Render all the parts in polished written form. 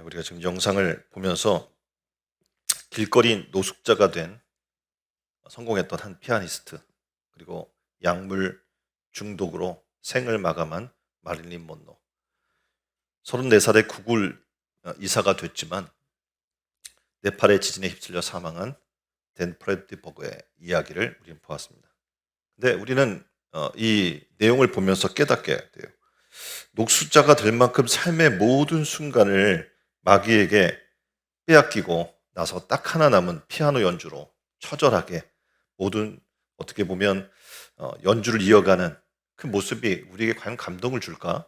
우리가 지금 영상을 보면서 길거리 노숙자가 된 성공했던 한 피아니스트, 그리고 약물 중독으로 생을 마감한 마릴린 먼로, 34살의 구글 이사가 됐지만 네팔의 지진에 휩쓸려 사망한 댄 프레드버그의 이야기를 우리는 보았습니다. 근데 우리는 이 내용을 보면서 깨닫게 돼요. 녹수자가 될 만큼 삶의 모든 순간을 마귀에게 빼앗기고 나서 딱 하나 남은 피아노 연주로 처절하게 모든, 어떻게 보면 연주를 이어가는 그 모습이 우리에게 과연 감동을 줄까?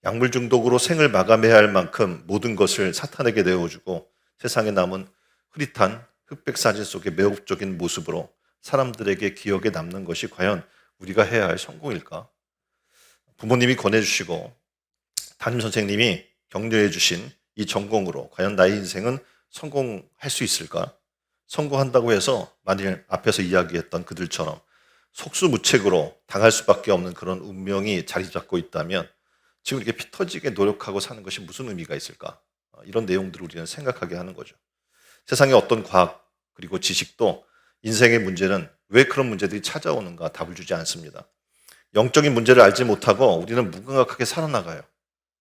약물 중독으로 생을 마감해야 할 만큼 모든 것을 사탄에게 내어주고 세상에 남은 흐릿한 흑백 사진 속의 매혹적인 모습으로 사람들에게 기억에 남는 것이 과연 우리가 해야 할 성공일까? 부모님이 권해주시고 담임 선생님이 격려해 주신 이 전공으로 과연 나의 인생은 성공할 수 있을까? 성공한다고 해서 만일 앞에서 이야기했던 그들처럼 속수무책으로 당할 수밖에 없는 그런 운명이 자리 잡고 있다면 지금 이렇게 피 터지게 노력하고 사는 것이 무슨 의미가 있을까? 이런 내용들을 우리는 생각하게 하는 거죠. 세상의 어떤 과학 그리고 지식도 인생의 문제는 왜 그런 문제들이 찾아오는가 답을 주지 않습니다. 영적인 문제를 알지 못하고 우리는 무감각하게 살아나가요.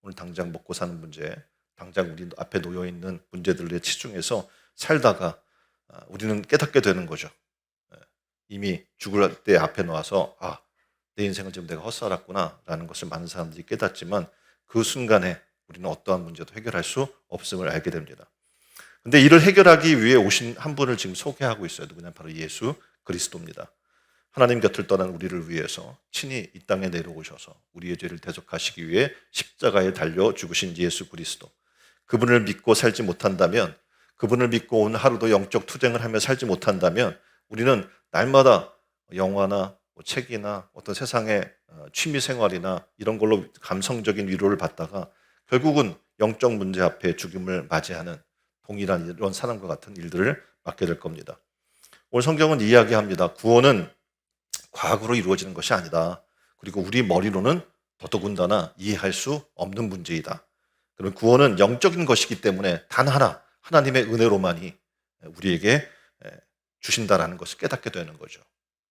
오늘 당장 먹고 사는 문제, 당장 우리 앞에 놓여있는 문제들에 치중해서 살다가 우리는 깨닫게 되는 거죠. 이미 죽을 때 앞에 놓아서 내 인생을 지금 내가 헛살았구나 라는 것을 많은 사람들이 깨닫지만 그 순간에 우리는 어떠한 문제도 해결할 수 없음을 알게 됩니다. 근데 이를 해결하기 위해 오신 한 분을 지금 소개하고 있어요. 누구냐? 바로 예수 그리스도입니다. 하나님 곁을 떠난 우리를 위해서 친히 이 땅에 내려오셔서 우리의 죄를 대속하시기 위해 십자가에 달려 죽으신 예수 그리스도. 그분을 믿고 살지 못한다면, 그분을 믿고 오늘 하루도 영적 투쟁을 하며 살지 못한다면 우리는 날마다 영화나 책이나 어떤 세상의 취미 생활이나 이런 걸로 감성적인 위로를 받다가 결국은 영적 문제 앞에 죽음을 맞이하는 동일한 이런 사람과 같은 일들을 맡게 될 겁니다. 오늘 성경은 이야기합니다. 구원은 과학으로 이루어지는 것이 아니다. 그리고 우리 머리로는 더더군다나 이해할 수 없는 문제이다. 그럼 구원은 영적인 것이기 때문에 단 하나, 하나님의 은혜로만이 우리에게 주신다라는 것을 깨닫게 되는 거죠.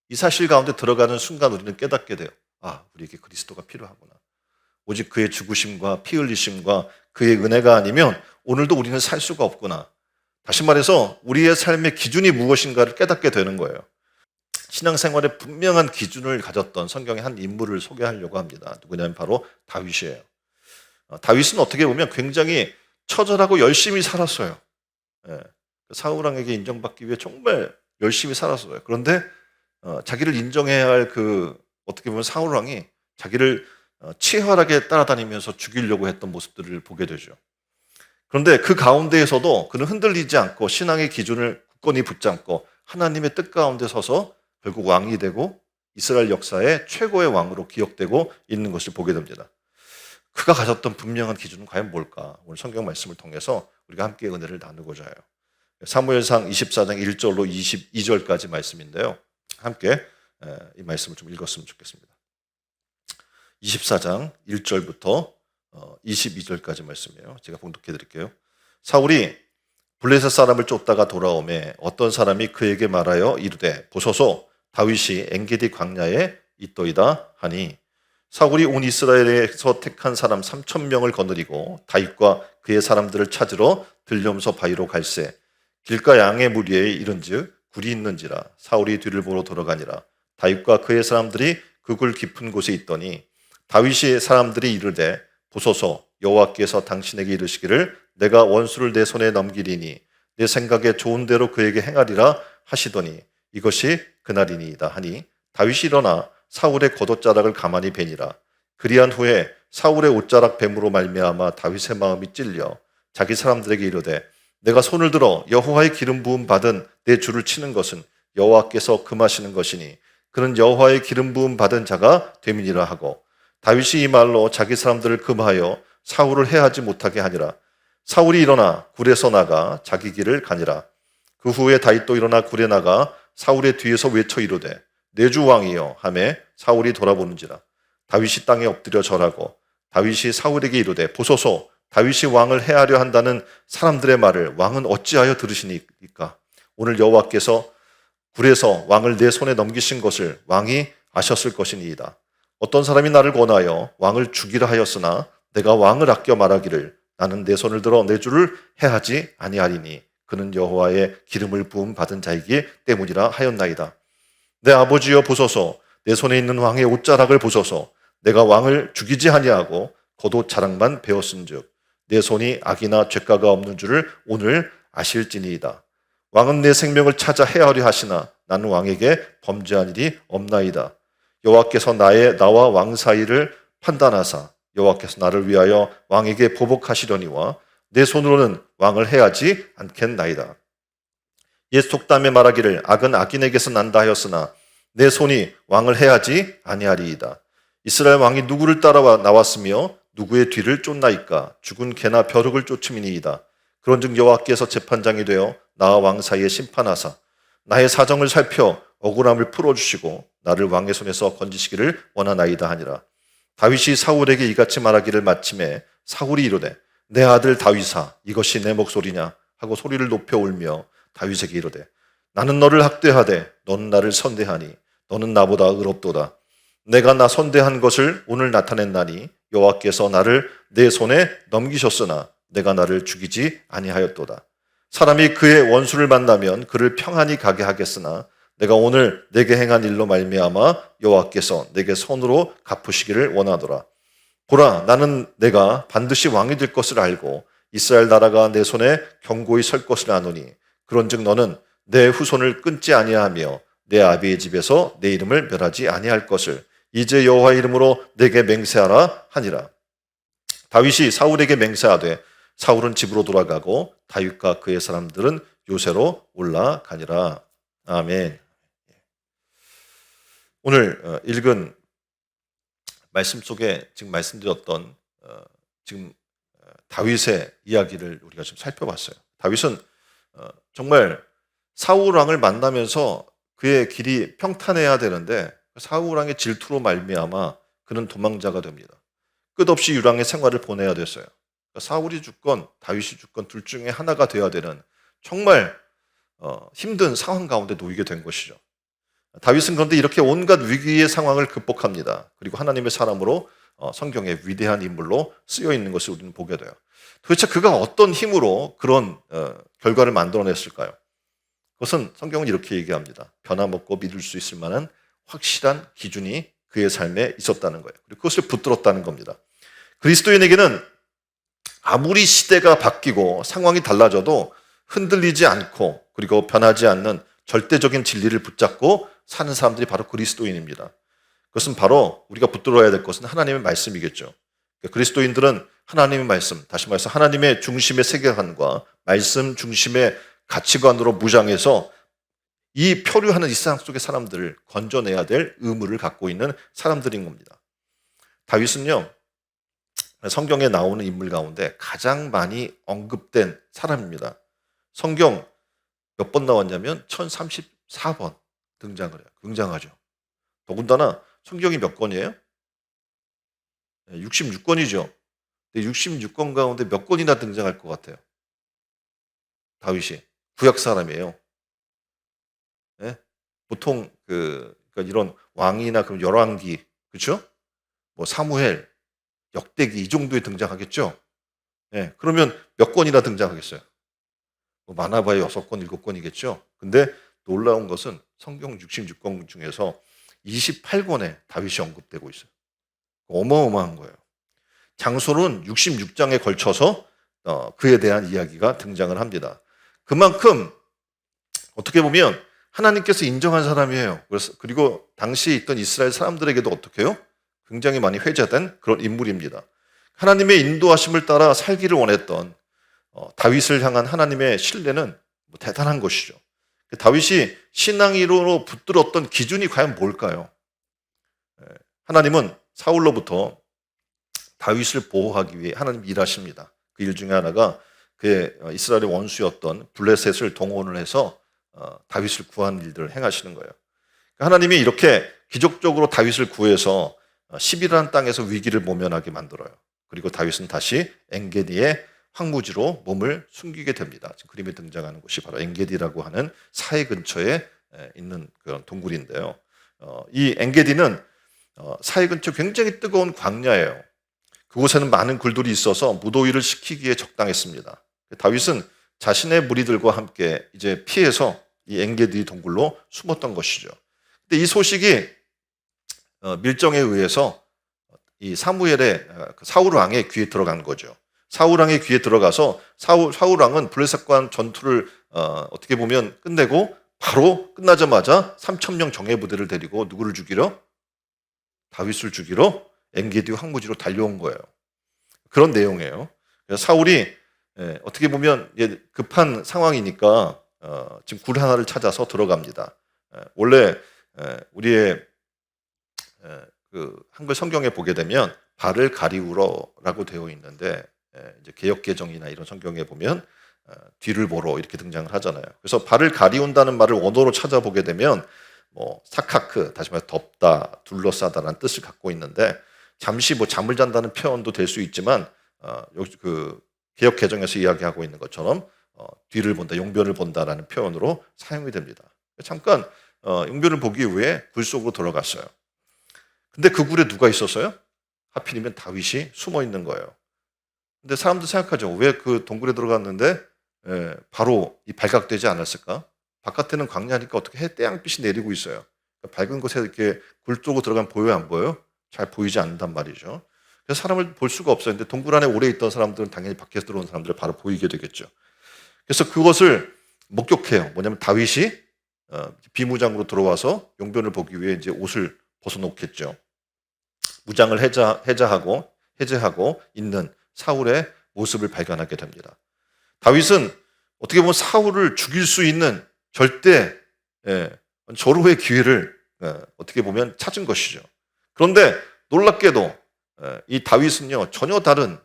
이 사실 가운데 들어가는 순간 우리는 깨닫게 돼요. 우리에게 그리스도가 필요하구나. 오직 그의 죽으심과 피 흘리심과 그의 은혜가 아니면 오늘도 우리는 살 수가 없구나. 다시 말해서 우리의 삶의 기준이 무엇인가를 깨닫게 되는 거예요. 신앙생활에 분명한 기준을 가졌던 성경의 한 인물을 소개하려고 합니다. 누구냐면 바로 다윗이에요. 다윗은 어떻게 보면 굉장히 처절하고 열심히 살았어요. 사울왕에게 인정받기 위해 정말 열심히 살았어요. 그런데 자기를 인정해야 할 어떻게 보면 사울왕이 자기를 치열하게 따라다니면서 죽이려고 했던 모습들을 보게 되죠. 그런데 그 가운데에서도 그는 흔들리지 않고 신앙의 기준을 굳건히 붙잡고 하나님의 뜻 가운데 서서 결국 왕이 되고 이스라엘 역사의 최고의 왕으로 기억되고 있는 것을 보게 됩니다. 그가 가졌던 분명한 기준은 과연 뭘까? 오늘 성경 말씀을 통해서 우리가 함께 은혜를 나누고자 해요. 사무엘상 24장 1절로 22절까지 말씀인데요. 함께 이 말씀을 좀 읽었으면 좋겠습니다. 24장 1절부터 22절까지 말씀이에요. 제가 봉독해 드릴게요. 사울이 블레셋 사람을 쫓다가 돌아오매 어떤 사람이 그에게 말하여 이르되 보소서 다윗이 엔게디 광야에 있도이다 하니 사울이 온 이스라엘에서 택한 사람 3,000명을 거느리고 다윗과 그의 사람들을 찾으러 들려면서 바위로 갈새 길가 양의 무리에 이른즉 굴이 있는지라 사울이 뒤를 보러 돌아가니라 다윗과 그의 사람들이 그 굴 깊은 곳에 있더니 다윗의 사람들이 이르되 보소서 여호와께서 당신에게 이르시기를 내가 원수를 내 손에 넘기리니 내 생각에 좋은 대로 그에게 행하리라 하시더니 이것이 그날이니이다 하니 다윗이 일어나 사울의 겉옷자락을 가만히 베니라. 그리한 후에 사울의 옷자락 뱀으로 말미암아 다윗의 마음이 찔려 자기 사람들에게 이르되 내가 손을 들어 여호와의 기름 부음 받은 내 주를 치는 것은 여호와께서 금하시는 것이니 그는 여호와의 기름 부음 받은 자가 됨이니라 하고 다윗이 이 말로 자기 사람들을 금하여 사울을 해하지 못하게 하니라. 사울이 일어나 굴에서 나가 자기 길을 가니라. 그 후에 다윗도 일어나 굴에 나가 사울의 뒤에서 외쳐 이르되 내 주 왕이여 하매 사울이 돌아보는지라. 다윗이 땅에 엎드려 절하고 다윗이 사울에게 이르되 보소서 다윗이 왕을 해하려 한다는 사람들의 말을 왕은 어찌하여 들으시니까? 오늘 여호와께서 굴에서 왕을 내 손에 넘기신 것을 왕이 아셨을 것이니이다. 어떤 사람이 나를 권하여 왕을 죽이라 하였으나 내가 왕을 아껴 말하기를 나는 내 손을 들어 내 주를 해하지 아니하리니 그는 여호와의 기름을 부음 받은 자이기 때문이라 하였나이다. 내 아버지여 보소서, 내 손에 있는 왕의 옷자락을 보소서. 내가 왕을 죽이지 아니하고 겉옷 자락만 베었은즉 내 손이 악이나 죄가가 없는 줄을 오늘 아실지니이다. 왕은 내 생명을 찾아 해하려 하시나 나는 왕에게 범죄한 일이 없나이다. 여호와께서 나와 왕 사이를 판단하사 여호와께서 나를 위하여 왕에게 보복하시려니와 내 손으로는 왕을 해하지 않겠나이다. 옛 속담에 말하기를 악은 악인에게서 난다 하였으나 내 손이 왕을 해하지 아니하리이다. 이스라엘 왕이 누구를 따라 나왔으며 누구의 뒤를 쫓나이까? 죽은 개나 벼룩을 쫓음이니이다. 그런즉 여호와께서 재판장이 되어 나와 왕 사이에 심판하사 나의 사정을 살펴 억울함을 풀어주시고 나를 왕의 손에서 건지시기를 원하나이다 하니라. 다윗이 사울에게 이같이 말하기를 마침에 사울이 이르되 내 아들 다윗아 이것이 내 목소리냐 하고 소리를 높여 울며 다윗에게 이르되 나는 너를 학대하되 너는 나를 선대하니 너는 나보다 의롭도다. 내가 나 선대한 것을 오늘 나타냈나니 여호와께서 나를 내 손에 넘기셨으나 내가 나를 죽이지 아니하였도다. 사람이 그의 원수를 만나면 그를 평안히 가게 하겠으나 내가 오늘 내게 행한 일로 말미암아 여호와께서 내게 손으로 갚으시기를 원하노라. 보라, 나는 내가 반드시 왕이 될 것을 알고 이스라엘 나라가 내 손에 견고히 설 것을 아노니 그런즉 너는 내 후손을 끊지 아니하며 내 아비의 집에서 내 이름을 멸하지 아니할 것을 이제 여호와의 이름으로 내게 맹세하라 하니라. 다윗이 사울에게 맹세하되 사울은 집으로 돌아가고 다윗과 그의 사람들은 요새로 올라가니라. 아멘. 오늘 읽은 말씀 속에 지금 말씀드렸던 지금 다윗의 이야기를 우리가 좀 살펴봤어요. 다윗은 정말 사울 왕을 만나면서 그의 길이 평탄해야 되는데 사울 왕의 질투로 말미암아 그는 도망자가 됩니다. 끝없이 유랑의 생활을 보내야 됐어요. 사울이 죽건 다윗이 죽건 둘 중에 하나가 되어야 되는 정말 힘든 상황 가운데 놓이게 된 것이죠. 다윗은 그런데 이렇게 온갖 위기의 상황을 극복합니다. 그리고 하나님의 사람으로 성경의 위대한 인물로 쓰여 있는 것을 우리는 보게 돼요. 도대체 그가 어떤 힘으로 그런 결과를 만들어냈을까요? 그것은 성경은 이렇게 얘기합니다. 변화먹고 믿을 수 있을 만한 확실한 기준이 그의 삶에 있었다는 거예요. 그리고 그것을 붙들었다는 겁니다. 그리스도인에게는 아무리 시대가 바뀌고 상황이 달라져도 흔들리지 않고 그리고 변하지 않는 절대적인 진리를 붙잡고 사는 사람들이 바로 그리스도인입니다. 그것은 바로 우리가 붙들어야 될 것은 하나님의 말씀이겠죠. 그리스도인들은 하나님의 말씀, 다시 말해서 하나님의 중심의 세계관과 말씀 중심의 가치관으로 무장해서 이 표류하는 이 세상 속의 사람들을 건져내야 될 의무를 갖고 있는 사람들인 겁니다. 다윗은요, 성경에 나오는 인물 가운데 가장 많이 언급된 사람입니다. 성경 몇 번 나왔냐면 1034번 등장을 해요. 굉장하죠. 더군다나 성경이 몇 권이에요? 66권이죠. 66권 가운데 몇 권이나 등장할 것 같아요. 다윗이 구약 사람이에요. 네? 보통 그러니까 이런 왕이나 그런 열왕기, 그렇죠? 뭐 사무엘, 역대기 이 정도에 등장하겠죠. 네, 그러면 몇 권이나 등장하겠어요? 뭐 많아봐야 6권, 7권이겠죠. 근데 놀라운 것은 성경 66권 중에서 28권에 다윗이 언급되고 있어요. 어마어마한 거예요. 장소는 66장에 걸쳐서 그에 대한 이야기가 등장을 합니다. 그만큼 어떻게 보면 하나님께서 인정한 사람이에요. 그리고 당시에 있던 이스라엘 사람들에게도 어떻게 해요? 굉장히 많이 회자된 그런 인물입니다. 하나님의 인도하심을 따라 살기를 원했던 다윗을 향한 하나님의 신뢰는 대단한 것이죠. 다윗이 신앙으로 붙들었던 기준이 과연 뭘까요? 하나님은 사울로부터 다윗을 보호하기 위해 하나님 일하십니다. 그 일 중에 하나가 그의 이스라엘의 원수였던 블레셋을 동원을 해서 다윗을 구하는 일들을 행하시는 거예요. 하나님이 이렇게 기적적으로 다윗을 구해서 10이라는 땅에서 위기를 모면하게 만들어요. 그리고 다윗은 다시 엔게디의 황무지로 몸을 숨기게 됩니다. 지금 그림에 등장하는 곳이 바로 엔게디라고 하는 사해 근처에 있는 그런 동굴인데요. 이 엔게디는 사해 근처 굉장히 뜨거운 광야예요. 그곳에는 많은 굴들이 있어서 무더위를 식히기에 적당했습니다. 다윗은 자신의 무리들과 함께 이제 피해서 이 엔게디 동굴로 숨었던 것이죠. 근데 이 소식이 밀정에 의해서 이 사무엘의 사울 왕의 귀에 들어간 거죠. 사울 왕의 귀에 들어가서 사울 왕은 블레셋과 전투를 어떻게 보면 끝내고 바로 끝나자마자 3,000명 정예 부대를 데리고 누구를 죽이러? 다윗을 죽이러 엔게디 황무지로 달려온 거예요. 그런 내용이에요. 사울이 어떻게 보면 급한 상황이니까 지금 굴 하나를 찾아서 들어갑니다. 원래 우리의 그 한글 성경에 보게 되면 발을 가리우러라고 되어 있는데 이제 개역 개정이나 이런 성경에 보면 뒤를 보러 이렇게 등장을 하잖아요. 그래서 발을 가리운다는 말을 원어로 찾아보게 되면 뭐 사카크 다시 말해 덮다, 둘러싸다라는 뜻을 갖고 있는데 잠시 뭐 잠을 잔다는 표현도 될 수 있지만 여기 그 개역 개정에서 이야기하고 있는 것처럼 뒤를 본다, 용변을 본다라는 표현으로 사용이 됩니다. 잠깐 용변을 보기 위해 굴 속으로 들어갔어요. 근데 그 굴에 누가 있었어요? 하필이면 다윗이 숨어 있는 거예요. 근데 사람들 생각하죠. 왜 그 동굴에 들어갔는데 바로 이 발각되지 않았을까? 바깥에는 광야니까 어떻게 태양빛이 내리고 있어요. 밝은 곳에 이렇게 굴 쪽으로 들어가면 보여요, 안 보여요? 잘 보이지 않는단 말이죠. 그래서 사람을 볼 수가 없어요. 근데 동굴 안에 오래 있던 사람들은 당연히 밖에서 들어온 사람들을 바로 보이게 되겠죠. 그래서 그것을 목격해요. 뭐냐면 다윗이 비무장으로 들어와서 용변을 보기 위해 이제 옷을 벗어놓겠죠. 무장을 해제하고 있는 사울의 모습을 발견하게 됩니다. 다윗은 어떻게 보면 사울을 죽일 수 있는 절대 절호의 기회를 어떻게 보면 찾은 것이죠. 그런데 놀랍게도 이 다윗은요 전혀 다른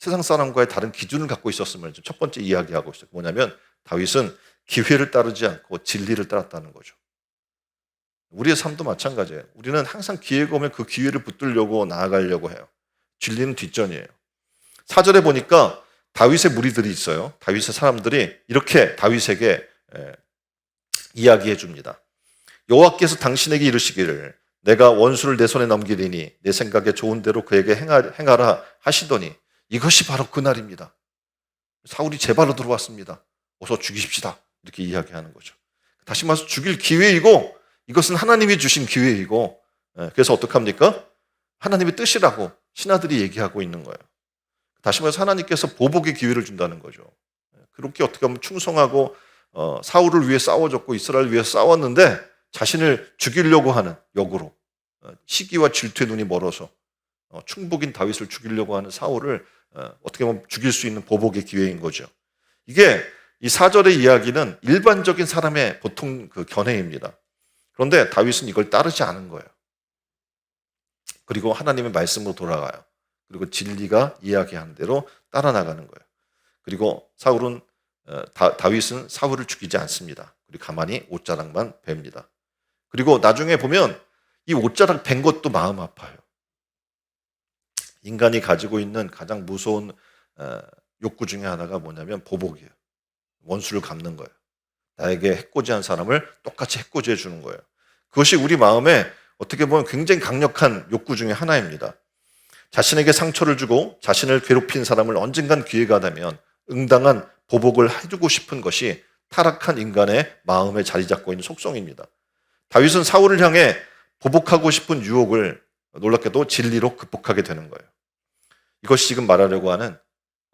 세상 사람과의 다른 기준을 갖고 있었음을 첫 번째 이야기하고 있어요. 뭐냐면 다윗은 기회를 따르지 않고 진리를 따랐다는 거죠. 우리의 삶도 마찬가지예요. 우리는 항상 기회가 오면 그 기회를 붙들려고 나아가려고 해요. 진리는 뒷전이에요. 4절에 보니까 다윗의 무리들이 있어요. 다윗의 사람들이 이렇게 다윗에게 이야기해 줍니다. 여호와께서 당신에게 이르시기를 내가 원수를 내 손에 넘기리니 내 생각에 좋은 대로 그에게 행하라 하시더니 이것이 바로 그날입니다. 사울이 제 발로 들어왔습니다. 어서 죽이십시다. 이렇게 이야기하는 거죠. 다시 말해서 죽일 기회이고 이것은 하나님이 주신 기회이고 그래서 어떡합니까? 하나님의 뜻이라고 신하들이 얘기하고 있는 거예요. 다시 말해서 하나님께서 보복의 기회를 준다는 거죠. 그렇게 어떻게 보면 충성하고 사울을 위해 싸워줬고 이스라엘을 위해 싸웠는데 자신을 죽이려고 하는 역으로 시기와 질투의 눈이 멀어서 충복인 다윗을 죽이려고 하는 사울을 어떻게 보면 죽일 수 있는 보복의 기회인 거죠. 이게 이 4절의 이야기는 일반적인 사람의 보통 그 견해입니다. 그런데 다윗은 이걸 따르지 않은 거예요. 그리고 하나님의 말씀으로 돌아가요. 그리고 진리가 이야기하는 대로 따라 나가는 거예요. 그리고 다윗은 사울을 죽이지 않습니다. 그리고 가만히 옷자락만 베입니다. 그리고 나중에 보면 이 옷자락 벤 것도 마음 아파요. 인간이 가지고 있는 가장 무서운 욕구 중에 하나가 뭐냐면 보복이에요. 원수를 갚는 거예요. 나에게 해코지한 사람을 똑같이 해코지해 주는 거예요. 그것이 우리 마음에 어떻게 보면 굉장히 강력한 욕구 중에 하나입니다. 자신에게 상처를 주고 자신을 괴롭힌 사람을 언젠간 기회가 되면 응당한 보복을 해주고 싶은 것이 타락한 인간의 마음에 자리 잡고 있는 속성입니다. 다윗은 사울을 향해 보복하고 싶은 유혹을 놀랍게도 진리로 극복하게 되는 거예요. 이것이 지금 말하려고 하는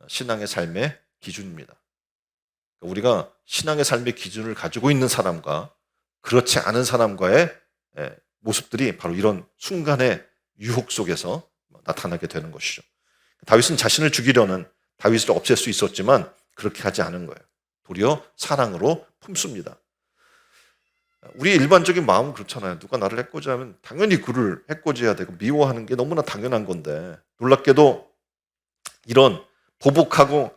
신앙의 삶의 기준입니다. 우리가 신앙의 삶의 기준을 가지고 있는 사람과 그렇지 않은 사람과의 모습들이 바로 이런 순간의 유혹 속에서 나타나게 되는 것이죠. 다윗은 자신을 죽이려는 다윗을 없앨 수 있었지만 그렇게 하지 않은 거예요. 도리어 사랑으로 품습니다. 우리 일반적인 마음은 그렇잖아요. 누가 나를 해코지하면 당연히 그를 해코지해야 되고 미워하는 게 너무나 당연한 건데 놀랍게도 이런 보복하고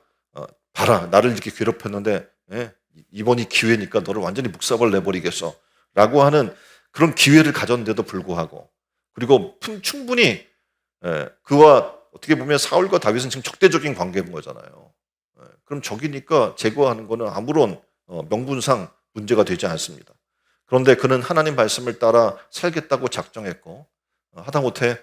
봐라 나를 이렇게 괴롭혔는데 이번이 기회니까 너를 완전히 묵사발 내버리겠어 라고 하는 그런 기회를 가졌는데도 불구하고 그리고 충분히 그와 어떻게 보면 사울과 다윗은 지금 적대적인 관계인 거잖아요. 그럼 적이니까 제거하는 거는 아무런 명분상 문제가 되지 않습니다. 그런데 그는 하나님 말씀을 따라 살겠다고 작정했고 하다못해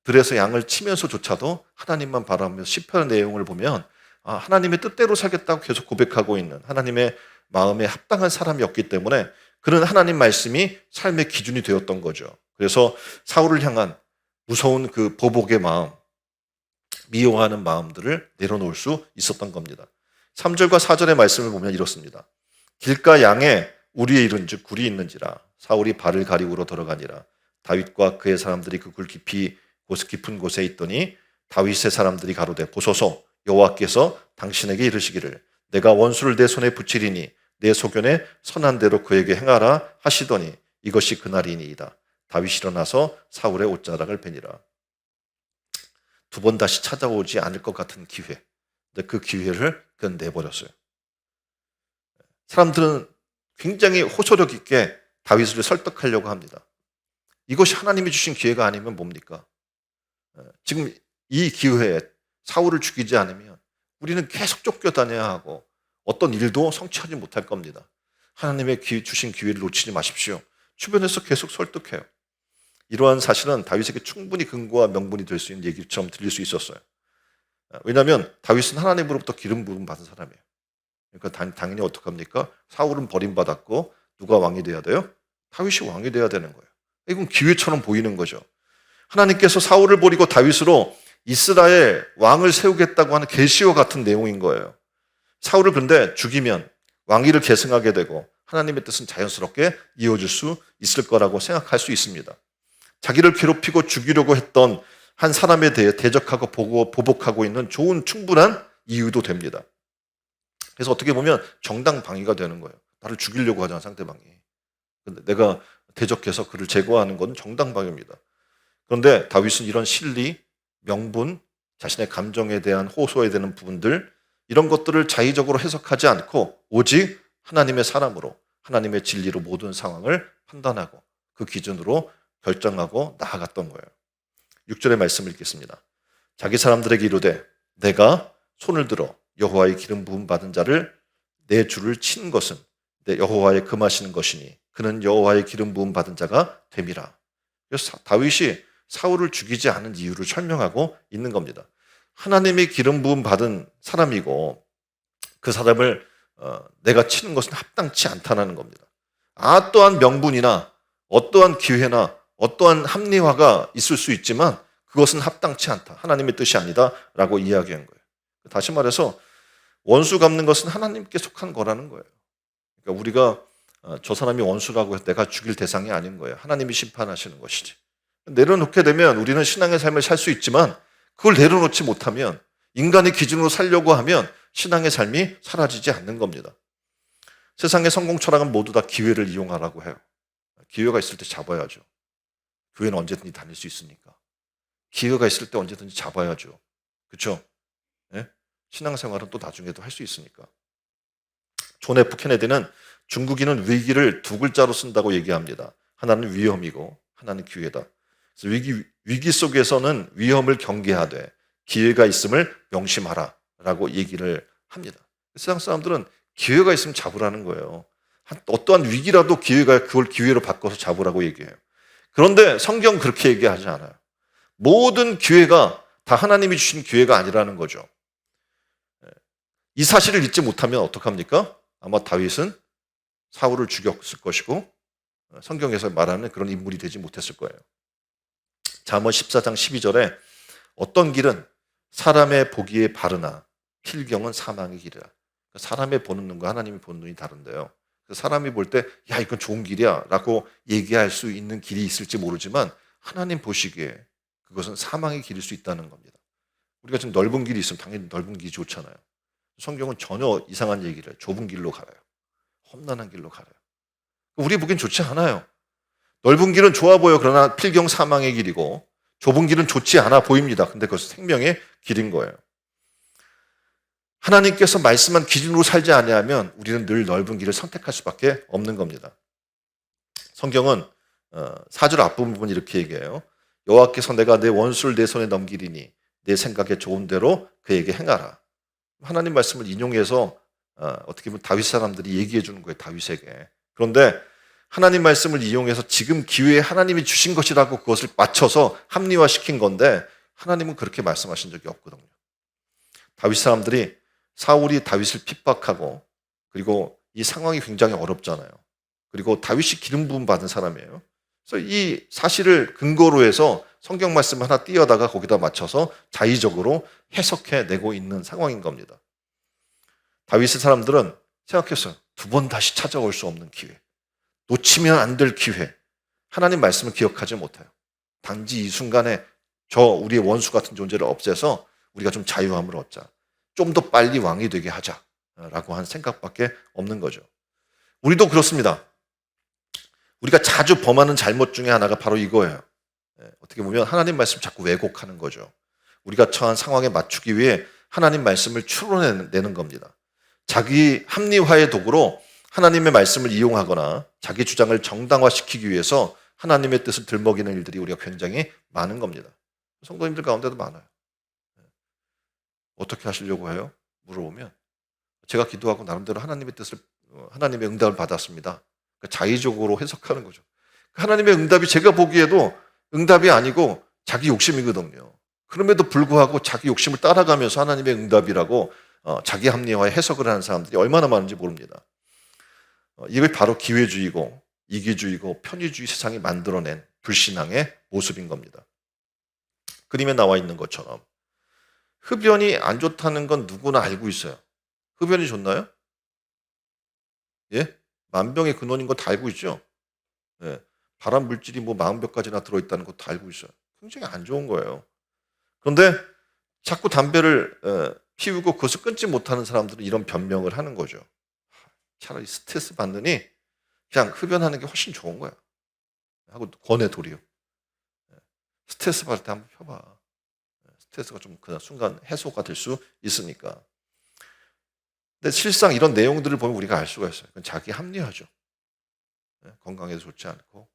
들에서 양을 치면서조차도 하나님만 바라보며 시편의 내용을 보면 하나님의 뜻대로 살겠다고 계속 고백하고 있는 하나님의 마음에 합당한 사람이었기 때문에 그는 하나님 말씀이 삶의 기준이 되었던 거죠. 그래서 사울을 향한 무서운 그 보복의 마음, 미워하는 마음들을 내려놓을 수 있었던 겁니다. 3절과 4절의 말씀을 보면 이렇습니다. 길가 양에 우리의 이른즉 굴이 있는지라 사울이 발을 가리우러 들어가니라 다윗과 그의 사람들이 그 굴 깊이 깊은 곳에 있더니 다윗의 사람들이 가로되 보소서 여호와께서 당신에게 이르시기를 내가 원수를 내 손에 붙이리니 내 소견에 선한 대로 그에게 행하라 하시더니 이것이 그날이니이다. 다윗이 일어나서 사울의 옷자락을 베니라. 두 번 다시 찾아오지 않을 것 같은 기회. 근데 그 기회를 그는 내버렸어요. 사람들은 굉장히 호소력 있게 다윗을 설득하려고 합니다. 이것이 하나님이 주신 기회가 아니면 뭡니까? 지금 이 기회에 사울을 죽이지 않으면 우리는 계속 쫓겨다녀야 하고 어떤 일도 성취하지 못할 겁니다. 하나님의 주신 기회를 놓치지 마십시오. 주변에서 계속 설득해요. 이러한 사실은 다윗에게 충분히 근거와 명분이 될 수 있는 얘기처럼 들릴 수 있었어요. 왜냐하면 다윗은 하나님으로부터 기름 부음 받은 사람이에요. 그러니까 당연히 어떡합니까? 사울은 버림받았고 누가 왕이 돼야 돼요? 다윗이 왕이 돼야 되는 거예요. 이건 기회처럼 보이는 거죠. 하나님께서 사울을 버리고 다윗으로 이스라엘 왕을 세우겠다고 하는 계시와 같은 내용인 거예요. 사울을 근데 죽이면 왕위를 계승하게 되고 하나님의 뜻은 자연스럽게 이어질 수 있을 거라고 생각할 수 있습니다. 자기를 괴롭히고 죽이려고 했던 한 사람에 대해 대적하고 보복하고 있는 좋은 충분한 이유도 됩니다. 그래서 어떻게 보면 정당 방위가 되는 거예요. 나를 죽이려고 하잖아, 상대방이. 근데 내가 대적해서 그를 제거하는 건 정당 방위입니다. 그런데 다윗은 이런 실리, 명분, 자신의 감정에 대한 호소에 대한 부분들 이런 것들을 자의적으로 해석하지 않고 오직 하나님의 사람으로 하나님의 진리로 모든 상황을 판단하고 그 기준으로 결정하고 나아갔던 거예요. 6절의 말씀을 읽겠습니다. 자기 사람들에게 이르되 내가 손을 들어 여호와의 기름 부음 받은 자를 내 주를 친 것은 내 여호와의 금하시는 것이니 그는 여호와의 기름 부음 받은 자가 됨이라. 그래서 다윗이 사울을 죽이지 않은 이유를 설명하고 있는 겁니다. 하나님의 기름 부음 받은 사람이고 그 사람을 내가 치는 것은 합당치 않다는 겁니다. 어떠한 명분이나 어떠한 기회나 어떠한 합리화가 있을 수 있지만 그것은 합당치 않다. 하나님의 뜻이 아니다라고 이야기한 거예요. 다시 말해서 원수 갚는 것은 하나님께 속한 거라는 거예요. 그러니까 우리가 저 사람이 원수라고 해서 내가 죽일 대상이 아닌 거예요. 하나님이 심판하시는 것이지. 내려놓게 되면 우리는 신앙의 삶을 살 수 있지만 그걸 내려놓지 못하면 인간의 기준으로 살려고 하면 신앙의 삶이 사라지지 않는 겁니다. 세상의 성공 철학은 모두 다 기회를 이용하라고 해요. 기회가 있을 때 잡아야죠. 교회는 언제든지 다닐 수 있으니까. 기회가 있을 때 언제든지 잡아야죠. 그렇죠? 네? 신앙생활은 또 나중에도 할 수 있으니까. 존 F 케네디는 중국인은 위기를 두 글자로 쓴다고 얘기합니다. 하나는 위험이고 하나는 기회다. 그래서 위기 속에서는 위험을 경계하되 기회가 있음을 명심하라 라고 얘기를 합니다. 세상 사람들은 기회가 있으면 잡으라는 거예요. 어떠한 위기라도 그걸 기회로 바꿔서 잡으라고 얘기해요. 그런데 성경은 그렇게 얘기하지 않아요. 모든 기회가 다 하나님이 주신 기회가 아니라는 거죠. 이 사실을 잊지 못하면 어떡합니까? 아마 다윗은 사울을 죽였을 것이고 성경에서 말하는 그런 인물이 되지 못했을 거예요. 잠언 14장 12절에 어떤 길은 사람의 보기에 바르나 필경은 사망의 길이라. 사람의 보는 눈과 하나님이 보는 눈이 다른데요. 사람이 볼 때 야 이건 좋은 길이야 라고 얘기할 수 있는 길이 있을지 모르지만 하나님 보시기에 그것은 사망의 길일 수 있다는 겁니다. 우리가 지금 넓은 길이 있으면 당연히 넓은 길이 좋잖아요. 성경은 전혀 이상한 얘기를 좁은 길로 가라요. 험난한 길로 가라요. 우리 보기엔 좋지 않아요. 넓은 길은 좋아 보여. 그러나 필경 사망의 길이고 좁은 길은 좋지 않아 보입니다. 근데 그것은 생명의 길인 거예요. 하나님께서 말씀한 기준으로 살지 아니하면 우리는 늘 넓은 길을 선택할 수밖에 없는 겁니다. 성경은 4절 앞부분 이렇게 얘기해요. 여호와께서 내가 내 원수를 내 손에 넘기리니 내 생각에 좋은 대로 그에게 행하라. 하나님 말씀을 인용해서 어떻게 보면 다윗 사람들이 얘기해 주는 거예요, 다윗에게. 그런데 하나님 말씀을 이용해서 지금 기회에 하나님이 주신 것이라고 그것을 맞춰서 합리화시킨 건데 하나님은 그렇게 말씀하신 적이 없거든요. 다윗 사람들이 사울이 다윗을 핍박하고 그리고 이 상황이 굉장히 어렵잖아요. 그리고 다윗이 기름 부음 받은 사람이에요. 그래서 이 사실을 근거로 해서 성경 말씀 하나 띄어다가 거기다 맞춰서 자의적으로 해석해 내고 있는 상황인 겁니다. 다윗의 사람들은 생각했어요. 두 번 다시 찾아올 수 없는 기회. 놓치면 안 될 기회. 하나님 말씀을 기억하지 못해요. 단지 이 순간에 우리의 원수 같은 존재를 없애서 우리가 좀 자유함을 얻자. 좀 더 빨리 왕이 되게 하자라고 한 생각밖에 없는 거죠. 우리도 그렇습니다. 우리가 자주 범하는 잘못 중에 하나가 바로 이거예요. 어떻게 보면 하나님 말씀 자꾸 왜곡하는 거죠. 우리가 처한 상황에 맞추기 위해 하나님 말씀을 추론해내는 겁니다. 자기 합리화의 도구로 하나님의 말씀을 이용하거나 자기 주장을 정당화시키기 위해서 하나님의 뜻을 들먹이는 일들이 우리가 굉장히 많은 겁니다. 성도님들 가운데도 많아요. 어떻게 하시려고 해요? 물어보면 제가 기도하고 나름대로 하나님의 뜻을 하나님의 응답을 받았습니다. 그러니까 자의적으로 해석하는 거죠. 하나님의 응답이 제가 보기에도 응답이 아니고 자기 욕심이거든요. 그럼에도 불구하고 자기 욕심을 따라가면서 하나님의 응답이라고 자기 합리화에 해석을 하는 사람들이 얼마나 많은지 모릅니다. 이게 바로 기회주의고 이기주의고 편의주의 세상이 만들어낸 불신앙의 모습인 겁니다. 그림에 나와 있는 것처럼 흡연이 안 좋다는 건 누구나 알고 있어요. 흡연이 좋나요? 예? 만병의 근원인 거 다 알고 있죠? 예. 발암 물질이 뭐 40몇 가지나 들어있다는 것도 다 알고 있어요. 굉장히 안 좋은 거예요. 그런데 자꾸 담배를 피우고 그것을 끊지 못하는 사람들은 이런 변명을 하는 거죠. 차라리 스트레스 받느니 그냥 흡연하는 게 훨씬 좋은 거야. 하고 권해 도리요. 스트레스 받을 때 한번 펴봐. 스트레스가 좀 그 순간 해소가 될 수 있으니까. 근데 실상 이런 내용들을 보면 우리가 알 수가 있어요. 그건 자기 합리화죠. 건강에도 좋지 않고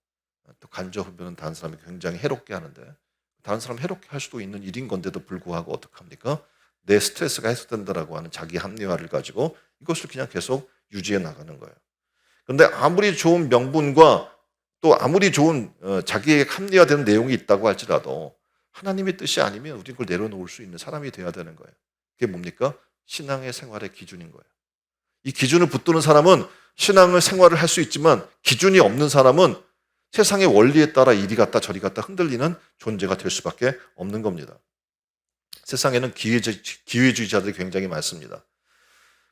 또 간접 흡연은 다른 사람이 굉장히 해롭게 하는데 다른 사람 해롭게 할 수도 있는 일인 건데도 불구하고 어떡합니까? 내 스트레스가 해소된다라고 하는 자기 합리화를 가지고 이것을 그냥 계속 유지해 나가는 거예요. 그런데 아무리 좋은 명분과 또 아무리 좋은 자기의 합리화되는 내용이 있다고 할지라도 하나님의 뜻이 아니면 우리 그걸 내려놓을 수 있는 사람이 돼야 되는 거예요. 그게 뭡니까? 신앙의 생활의 기준인 거예요. 이 기준을 붙드는 사람은 신앙을 생활을 할 수 있지만 기준이 없는 사람은 세상의 원리에 따라 이리 갔다 저리 갔다 흔들리는 존재가 될 수밖에 없는 겁니다. 세상에는 기회주의자들이 굉장히 많습니다.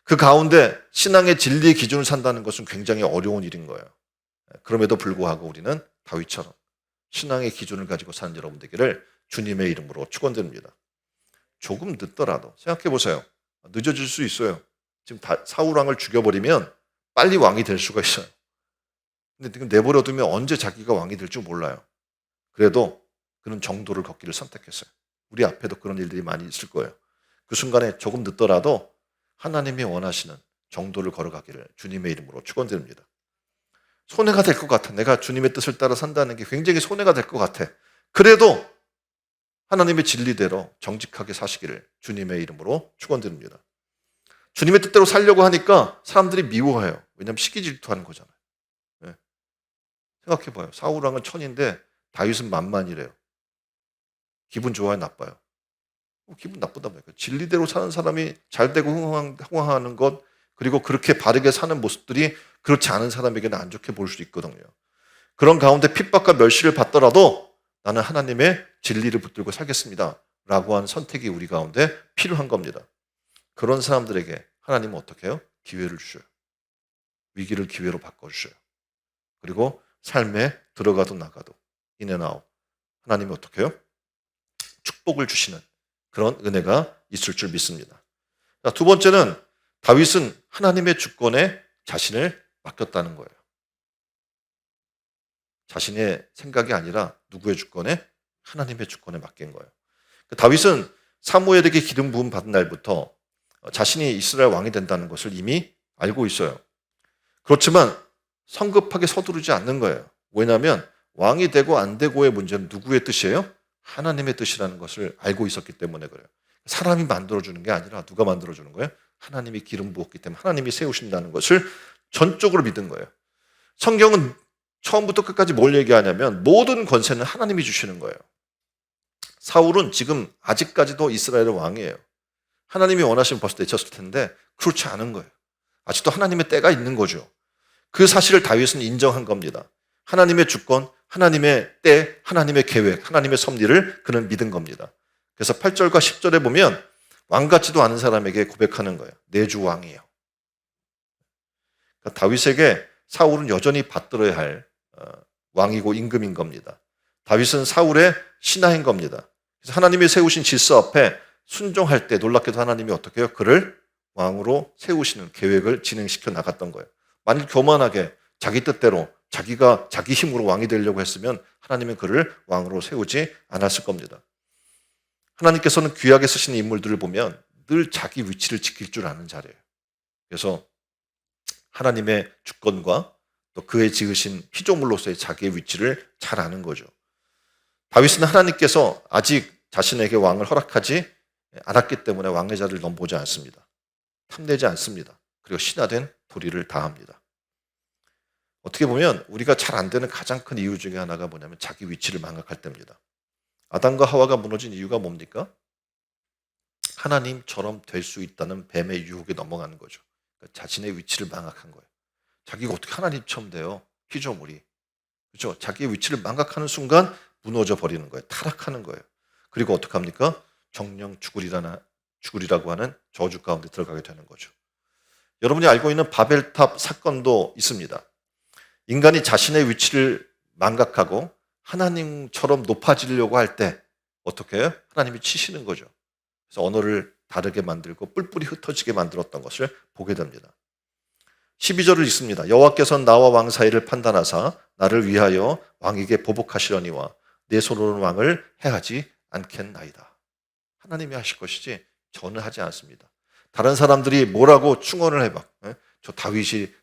그 가운데 신앙의 진리의 기준을 산다는 것은 굉장히 어려운 일인 거예요. 그럼에도 불구하고 우리는 다윗처럼 신앙의 기준을 가지고 사는 여러분 되기를 주님의 이름으로 축원드립니다. 조금 늦더라도 생각해 보세요. 늦어질 수 있어요. 지금 사울 왕을 죽여버리면 빨리 왕이 될 수가 있어요. 근데 지금 내버려두면 언제 자기가 왕이 될 줄 몰라요. 그래도 그는 정도를 걷기를 선택했어요. 우리 앞에도 그런 일들이 많이 있을 거예요. 그 순간에 조금 늦더라도 하나님이 원하시는 정도를 걸어가기를 주님의 이름으로 축원드립니다. 손해가 될 것 같아. 내가 주님의 뜻을 따라 산다는 게 굉장히 손해가 될 것 같아. 그래도 하나님의 진리대로 정직하게 사시기를 주님의 이름으로 축원드립니다. 주님의 뜻대로 살려고 하니까 사람들이 미워해요. 왜냐하면 시기 질투하는 거잖아요. 네. 생각해봐요. 사울 왕은 천인데 다윗은 만만이래요. 기분 좋아요, 나빠요? 기분 나쁘단 말이에요. 진리대로 사는 사람이 잘되고 흥황하는 것, 그리고 그렇게 바르게 사는 모습들이 그렇지 않은 사람에게는 안 좋게 볼 수 있거든요. 그런 가운데 핍박과 멸시를 받더라도 나는 하나님의 진리를 붙들고 살겠습니다 라고 한 선택이 우리 가운데 필요한 겁니다. 그런 사람들에게 하나님은 어떻게 해요? 기회를 주셔요. 위기를 기회로 바꿔주셔요. 그리고 삶에 들어가도 나가도 인앤아웃 하나님이 어떻게 해요? 축복을 주시는 그런 은혜가 있을 줄 믿습니다. 두 번째는 다윗은 하나님의 주권에 자신을 맡겼다는 거예요. 자신의 생각이 아니라 누구의 주권에? 하나님의 주권에 맡긴 거예요. 다윗은 사무엘에게 기름 부음 받은 날부터 자신이 이스라엘 왕이 된다는 것을 이미 알고 있어요. 그렇지만 성급하게 서두르지 않는 거예요. 왜냐하면 왕이 되고 안 되고의 문제는 누구의 뜻이에요? 하나님의 뜻이라는 것을 알고 있었기 때문에 그래요. 사람이 만들어주는 게 아니라 누가 만들어주는 거예요? 하나님이 기름 부었기 때문에 하나님이 세우신다는 것을 전적으로 믿은 거예요. 성경은 처음부터 끝까지 뭘 얘기하냐면 모든 권세는 하나님이 주시는 거예요. 사울은 지금 아직까지도 이스라엘의 왕이에요. 하나님이 원하시면 벌써 내쳤을 텐데 그렇지 않은 거예요. 아직도 하나님의 때가 있는 거죠. 그 사실을 다윗은 인정한 겁니다. 하나님의 주권, 하나님의 때, 하나님의 계획, 하나님의 섭리를 그는 믿은 겁니다. 그래서 8절과 10절에 보면 왕 같지도 않은 사람에게 고백하는 거예요. 내 주 왕이에요. 그러니까 다윗에게 사울은 여전히 받들어야 할 왕이고 임금인 겁니다. 다윗은 사울의 신하인 겁니다. 그래서 하나님이 세우신 질서 앞에 순종할 때 놀랍게도 하나님이 어떻게 해요? 그를 왕으로 세우시는 계획을 진행시켜 나갔던 거예요. 만일 교만하게 자기 뜻대로 자기가 자기 힘으로 왕이 되려고 했으면 하나님은 그를 왕으로 세우지 않았을 겁니다. 하나님께서는 귀하게 쓰시는 인물들을 보면 늘 자기 위치를 지킬 줄 아는 자리예요. 그래서 하나님의 주권과 또 그의 지으신 피조물로서의 자기의 위치를 잘 아는 거죠. 다윗은 하나님께서 아직 자신에게 왕을 허락하지 않았기 때문에 왕의 자리를 넘보지 않습니다. 탐내지 않습니다. 그리고 신하된 도리를 다합니다. 어떻게 보면 우리가 잘 안 되는 가장 큰 이유 중에 하나가 뭐냐면 자기 위치를 망각할 때입니다. 아담과 하와가 무너진 이유가 뭡니까? 하나님처럼 될 수 있다는 뱀의 유혹에 넘어가는 거죠. 그러니까 자신의 위치를 망각한 거예요. 자기가 어떻게 하나님처럼 돼요? 피조물이. 그렇죠? 자기의 위치를 망각하는 순간 무너져 버리는 거예요. 타락하는 거예요. 그리고 어떡합니까? 정령 죽으리라고 하는 저주 가운데 들어가게 되는 거죠. 여러분이 알고 있는 바벨탑 사건도 있습니다. 인간이 자신의 위치를 망각하고 하나님처럼 높아지려고 할 때 어떻게 해요? 하나님이 치시는 거죠. 그래서 언어를 다르게 만들고 뿔뿔이 흩어지게 만들었던 것을 보게 됩니다. 12절을 읽습니다. 여호와께서는 나와 왕 사이를 판단하사 나를 위하여 왕에게 보복하시려니와 내 손으로는 왕을 해하지 않겠나이다. 하나님이 하실 것이지 저는 하지 않습니다. 다른 사람들이 뭐라고 충언을 해봐. 저 다윗이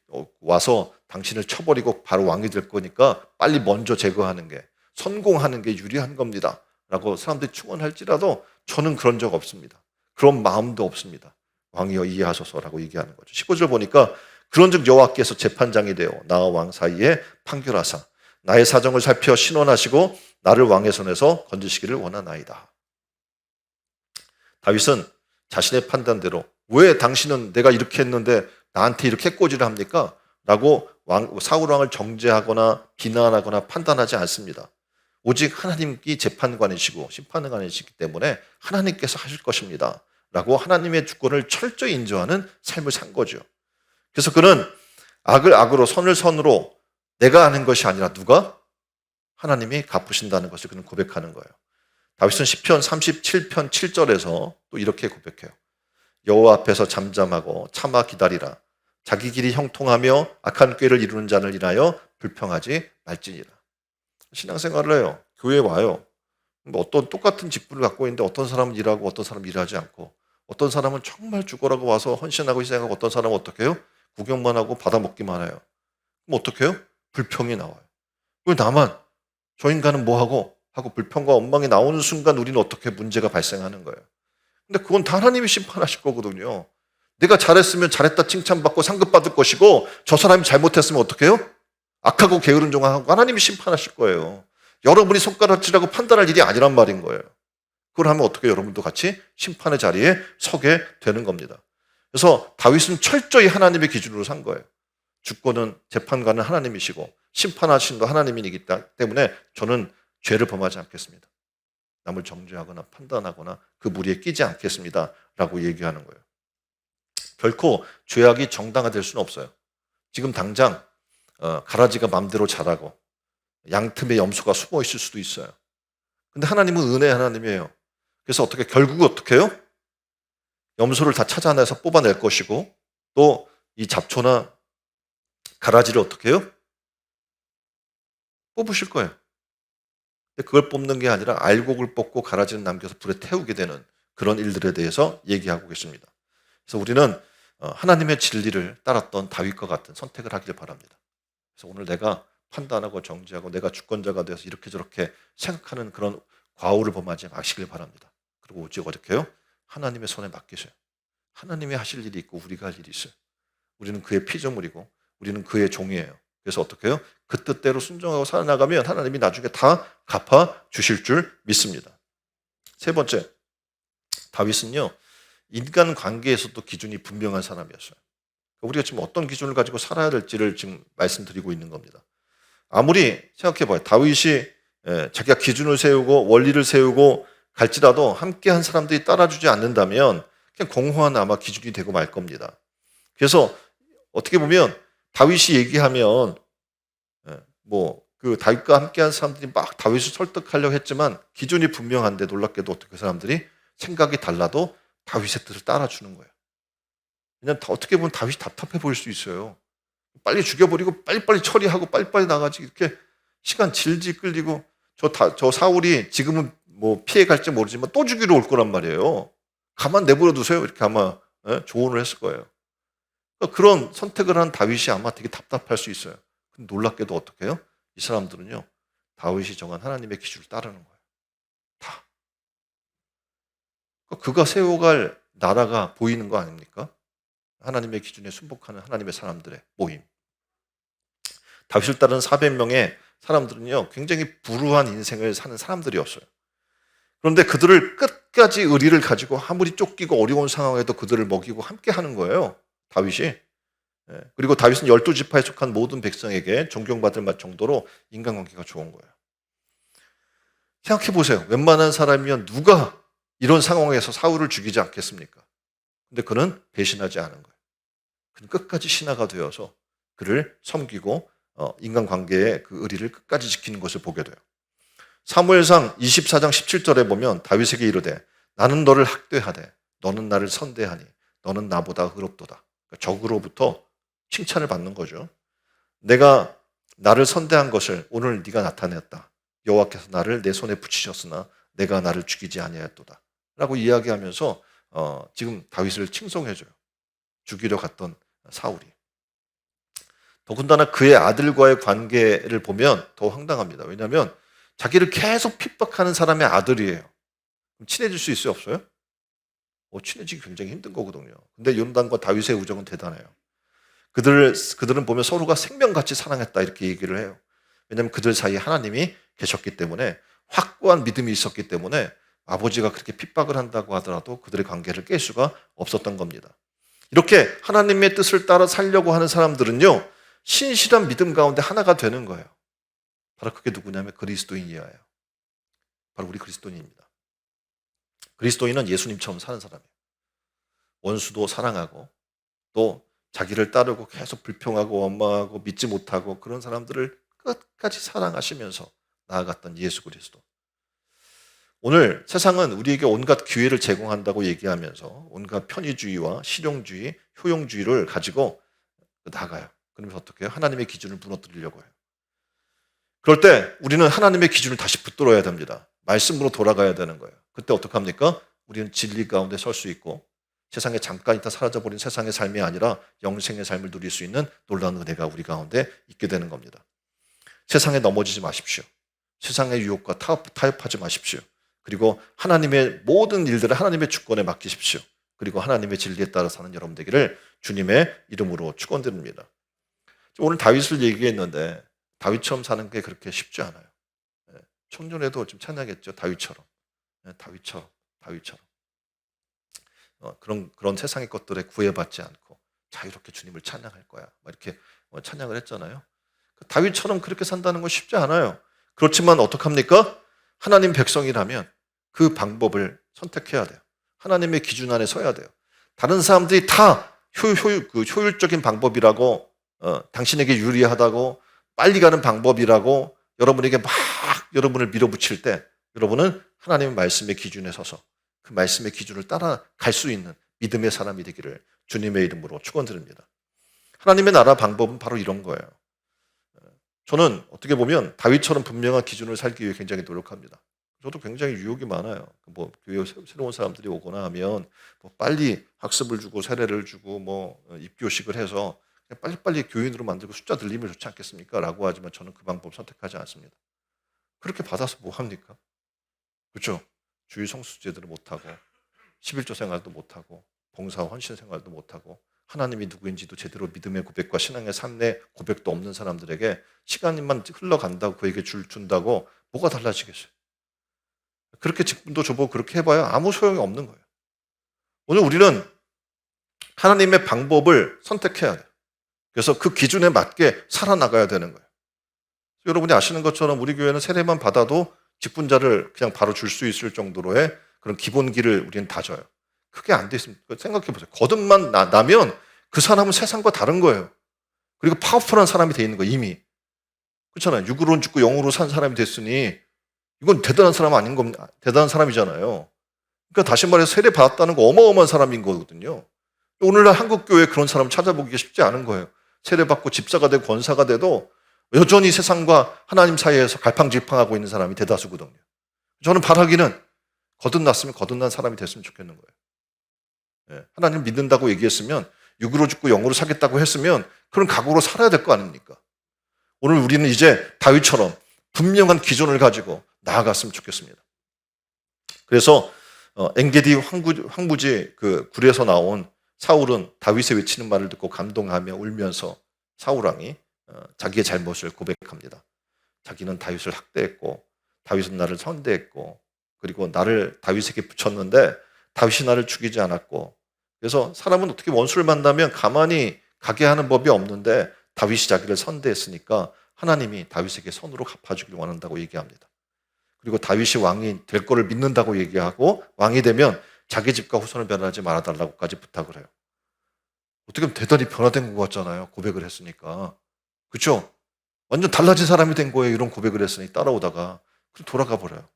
와서 당신을 쳐버리고 바로 왕이 될 거니까 빨리 먼저 제거하는 게 성공하는 게 유리한 겁니다. 라고 사람들이 충언할지라도 저는 그런 적 없습니다. 그런 마음도 없습니다. 왕이여 이해하소서라고 얘기하는 거죠. 19절 보니까 그런즉 여호와께서 재판장이 되어 나와 왕 사이에 판결하사 나의 사정을 살펴 신원하시고 나를 왕의 손에서 건지시기를 원하나이다. 다윗은 자신의 판단대로 왜 당신은 내가 이렇게 했는데 나한테 이렇게 꼬지를 합니까? 라고 사울 왕을 정죄하거나 비난하거나 판단하지 않습니다. 오직 하나님이 재판관이시고 심판관이시기 때문에 하나님께서 하실 것입니다. 라고 하나님의 주권을 철저히 인정하는 삶을 산 거죠. 그래서 그는 악을 악으로 선을 선으로 내가 하는 것이 아니라 누가? 하나님이 갚으신다는 것을 그는 고백하는 거예요. 다윗은 시편 37편 7절에서 또 이렇게 고백해요. 여호와 앞에서 잠잠하고 참아 기다리라. 자기 길이 형통하며 악한 꾀를 이루는 자를 인하여 불평하지 말지니라. 신앙생활을 해요. 교회에 와요. 어떤 똑같은 직분을 갖고 있는데 어떤 사람은 일하고 어떤 사람은 일하지 않고 어떤 사람은 정말 죽어라고 와서 헌신하고 희생하고 어떤 사람은 어떻게 해요? 구경만 하고 받아먹기만 해요. 그럼 어떻게 해요? 불평이 나와요. 왜 나만 저 인간은 뭐하고 하고 불평과 원망이 나오는 순간 우리는 어떻게 문제가 발생하는 거예요. 근데 그건 다 하나님이 심판하실 거거든요. 내가 잘했으면 잘했다 칭찬받고 상급받을 것이고 저 사람이 잘못했으면 어떻게 해요? 악하고 게으른 종하고 하나님이 심판하실 거예요. 여러분이 손가락질하고 판단할 일이 아니란 말인 거예요. 그걸 하면 어떻게 여러분도 같이 심판의 자리에 서게 되는 겁니다. 그래서 다윗은 철저히 하나님의 기준으로 산 거예요. 주권은 재판관은 하나님이시고 심판하신도 하나님이기 때문에 저는 죄를 범하지 않겠습니다. 남을 정죄하거나 판단하거나 그 무리에 끼지 않겠습니다. 라고 얘기하는 거예요. 결코 죄악이 정당화될 수는 없어요. 지금 당장 가라지가 맘대로 자라고 양틈에 염소가 숨어 있을 수도 있어요. 근데 하나님은 은혜 하나님이에요. 그래서 결국 어떻게 해요? 염소를 다 찾아내서 뽑아낼 것이고 또 이 잡초나 가라지를 어떻게 해요? 뽑으실 거예요. 근데 그걸 뽑는 게 아니라 알곡을 뽑고 가라지는 남겨서 불에 태우게 되는 그런 일들에 대해서 얘기하고 계십니다. 그래서 우리는 하나님의 진리를 따랐던 다윗과 같은 선택을 하기를 바랍니다. 그래서 오늘 내가 판단하고 정죄하고 내가 주권자가 되어서 이렇게 저렇게 생각하는 그런 과오를 범하지 마시길 바랍니다. 그리고 오직 어떻게 해요? 하나님의 손에 맡기세요. 하나님이 하실 일이 있고 우리가 할 일이 있어요. 우리는 그의 피조물이고 우리는 그의 종이에요. 그래서 어떻게 해요? 그 뜻대로 순종하고 살아나가면 하나님이 나중에 다 갚아 주실 줄 믿습니다. 세 번째, 다윗은요, 인간 관계에서도 기준이 분명한 사람이었어요. 우리가 지금 어떤 기준을 가지고 살아야 될지를 지금 말씀드리고 있는 겁니다. 아무리 생각해봐요. 다윗이 자기가 기준을 세우고 원리를 세우고 갈지라도 함께한 사람들이 따라주지 않는다면 그냥 공허한 아마 기준이 되고 말 겁니다. 그래서 어떻게 보면 다윗이 얘기하면 그 다윗과 함께한 사람들이 막 다윗을 설득하려고 했지만 기준이 분명한데 놀랍게도 어떻게 사람들이 생각이 달라도 다윗의 뜻을 따라주는 거예요. 왜냐하면 어떻게 보면 다윗이 답답해 보일 수 있어요. 빨리 죽여버리고 빨리빨리 처리하고 빨리빨리 나가지 이렇게 시간 질질 끌리고 저 사울이 지금은 뭐 피해갈지 모르지만 또 죽이러 올 거란 말이에요. 가만 내버려 두세요. 이렇게 아마 조언을 했을 거예요. 그러니까 그런 선택을 한 다윗이 아마 되게 답답할 수 있어요. 근데 놀랍게도 어떻게 해요? 이 사람들은요. 다윗이 정한 하나님의 기준을 따르는 거예요. 다. 그러니까 그가 세워갈 나라가 보이는 거 아닙니까? 하나님의 기준에 순복하는 하나님의 사람들의 모임. 다윗을 따르는 400명의 사람들은요, 굉장히 불우한 인생을 사는 사람들이었어요. 그런데 그들을 끝까지 의리를 가지고 아무리 쫓기고 어려운 상황에도 그들을 먹이고 함께 하는 거예요. 다윗이. 그리고 다윗은 12지파에 속한 모든 백성에게 존경받을 정도로 인간관계가 좋은 거예요. 생각해 보세요. 웬만한 사람이면 누가 이런 상황에서 사울을 죽이지 않겠습니까? 근데 그는 배신하지 않은 거예요. 그는 끝까지 신하가 되어서 그를 섬기고 인간관계의 그 의리를 끝까지 지키는 것을 보게 돼요. 사무엘상 24장 17절에 보면 다윗에게 이르되 나는 너를 학대하되 너는 나를 선대하니 너는 나보다 의롭도다. 그러니까 적으로부터 칭찬을 받는 거죠. 내가 나를 선대한 것을 오늘 네가 나타냈다. 여호와께서 나를 내 손에 붙이셨으나 내가 나를 죽이지 아니하였도다. 라고 이야기하면서 지금 다윗을 칭송해줘요. 죽이려 갔던 사울이. 더군다나 그의 아들과의 관계를 보면 더 황당합니다. 왜냐하면 자기를 계속 핍박하는 사람의 아들이에요. 그럼 친해질 수 있어요? 없어요? 친해지기 굉장히 힘든 거거든요. 근데 요나단과 다윗의 우정은 대단해요. 그들은 보면 서로가 생명같이 사랑했다 이렇게 얘기를 해요. 왜냐하면 그들 사이에 하나님이 계셨기 때문에 확고한 믿음이 있었기 때문에 아버지가 그렇게 핍박을 한다고 하더라도 그들의 관계를 깰 수가 없었던 겁니다. 이렇게 하나님의 뜻을 따라 살려고 하는 사람들은요, 신실한 믿음 가운데 하나가 되는 거예요. 바로 그게 누구냐면 그리스도인이에요. 바로 우리 그리스도인입니다. 그리스도인은 예수님처럼 사는 사람이에요. 원수도 사랑하고 또 자기를 따르고 계속 불평하고 원망하고 믿지 못하고 그런 사람들을 끝까지 사랑하시면서 나아갔던 예수 그리스도. 오늘 세상은 우리에게 온갖 기회를 제공한다고 얘기하면서 온갖 편의주의와 실용주의, 효용주의를 가지고 나가요. 그러면서 어떻게 해요? 하나님의 기준을 무너뜨리려고 해요. 그럴 때 우리는 하나님의 기준을 다시 붙들어야 됩니다. 말씀으로 돌아가야 되는 거예요. 그때 어떡합니까? 우리는 진리 가운데 설 수 있고 세상에 잠깐 있다 사라져버린 세상의 삶이 아니라 영생의 삶을 누릴 수 있는 놀라운 은혜가 우리 가운데 있게 되는 겁니다. 세상에 넘어지지 마십시오. 세상의 유혹과 타협하지 마십시오. 그리고 하나님의 모든 일들을 하나님의 주권에 맡기십시오. 그리고 하나님의 진리에 따라 사는 여러분 되기를 주님의 이름으로 축원드립니다. 오늘 다윗을 얘기했는데 다윗처럼 사는 게 그렇게 쉽지 않아요. 청년에도 좀 찬양했죠. 다윗처럼. 다윗처럼. 그런 세상의 것들에 구애받지 않고 자유롭게 주님을 찬양할 거야. 막 이렇게 찬양을 했잖아요. 다윗처럼 그렇게 산다는 건 쉽지 않아요. 그렇지만 어떡합니까? 하나님 백성이라면 그 방법을 선택해야 돼요. 하나님의 기준 안에 서야 돼요. 다른 사람들이 다 효율적인 방법이라고 당신에게 유리하다고 빨리 가는 방법이라고 여러분에게 막 여러분을 밀어붙일 때 여러분은 하나님의 말씀의 기준에 서서 그 말씀의 기준을 따라갈 수 있는 믿음의 사람이 되기를 주님의 이름으로 축원드립니다. 하나님의 나라 방법은 바로 이런 거예요. 저는 어떻게 보면 다윗처럼 분명한 기준을 살기 위해 굉장히 노력합니다. 저도 굉장히 유혹이 많아요. 교회 새로운 사람들이 오거나 하면 빨리 학습을 주고 세례를 주고 입교식을 해서 빨리빨리 교인으로 만들고 숫자 늘리면 좋지 않겠습니까? 라고 하지만 저는 그 방법 선택하지 않습니다. 그렇게 받아서 뭐 합니까? 그렇죠? 주일 성수 제대로 못하고 11조 생활도 못하고 봉사와 헌신 생활도 못하고 하나님이 누구인지도 제대로 믿음의 고백과 신앙의 삶의 고백도 없는 사람들에게 시간만 흘러간다고 그에게 준다고 뭐가 달라지겠어요? 그렇게 직분도 줘보고 그렇게 해봐야 아무 소용이 없는 거예요. 오늘 우리는 하나님의 방법을 선택해야 돼요. 그래서 그 기준에 맞게 살아나가야 되는 거예요. 여러분이 아시는 것처럼 우리 교회는 세례만 받아도 직분자를 그냥 바로 줄 수 있을 정도로의 그런 기본기를 우리는 다져요. 그게 안 돼 있으면 생각해 보세요. 거듭만 나면 그 사람은 세상과 다른 거예요. 그리고 파워풀한 사람이 돼 있는 거예요, 이미. 그렇잖아요. 육으로는 죽고 영으로 산 사람이 됐으니 이건 대단한 사람 아닌 겁니다. 대단한 사람이잖아요. 그러니까 다시 말해서 세례 받았다는 거 어마어마한 사람인 거거든요. 오늘날 한국 교회에 그런 사람 찾아보기가 쉽지 않은 거예요. 세례 받고 집사가 되고 권사가 돼도 여전히 세상과 하나님 사이에서 갈팡질팡하고 있는 사람이 대다수거든요. 저는 바라기는 거듭났으면 거듭난 사람이 됐으면 좋겠는 거예요. 하나님 믿는다고 얘기했으면 육으로 죽고 영으로 사겠다고 했으면 그런 각오로 살아야 될 거 아닙니까? 오늘 우리는 이제 다윗처럼 분명한 기준을 가지고 나아갔으면 좋겠습니다. 그래서 엔게디 황부지 그 굴에서 나온 사울은 다윗의 외치는 말을 듣고 감동하며 울면서 사울 왕이 자기의 잘못을 고백합니다. 자기는 다윗을 학대했고 다윗은 나를 선대했고 그리고 나를 다윗에게 붙였는데 다윗이 나를 죽이지 않았고 그래서 사람은 어떻게 원수를 만나면 가만히 가게 하는 법이 없는데 다윗이 자기를 선대했으니까 하나님이 다윗에게 선으로 갚아주길 원한다고 얘기합니다. 그리고 다윗이 왕이 될 거를 믿는다고 얘기하고 왕이 되면 자기 집과 후손을 변하지 말아달라고까지 부탁을 해요. 어떻게 보면 대단히 변화된 것 같잖아요. 고백을 했으니까. 그렇죠? 완전 달라진 사람이 된 거예요. 이런 고백을 했으니 따라오다가 그럼 돌아가 버려요.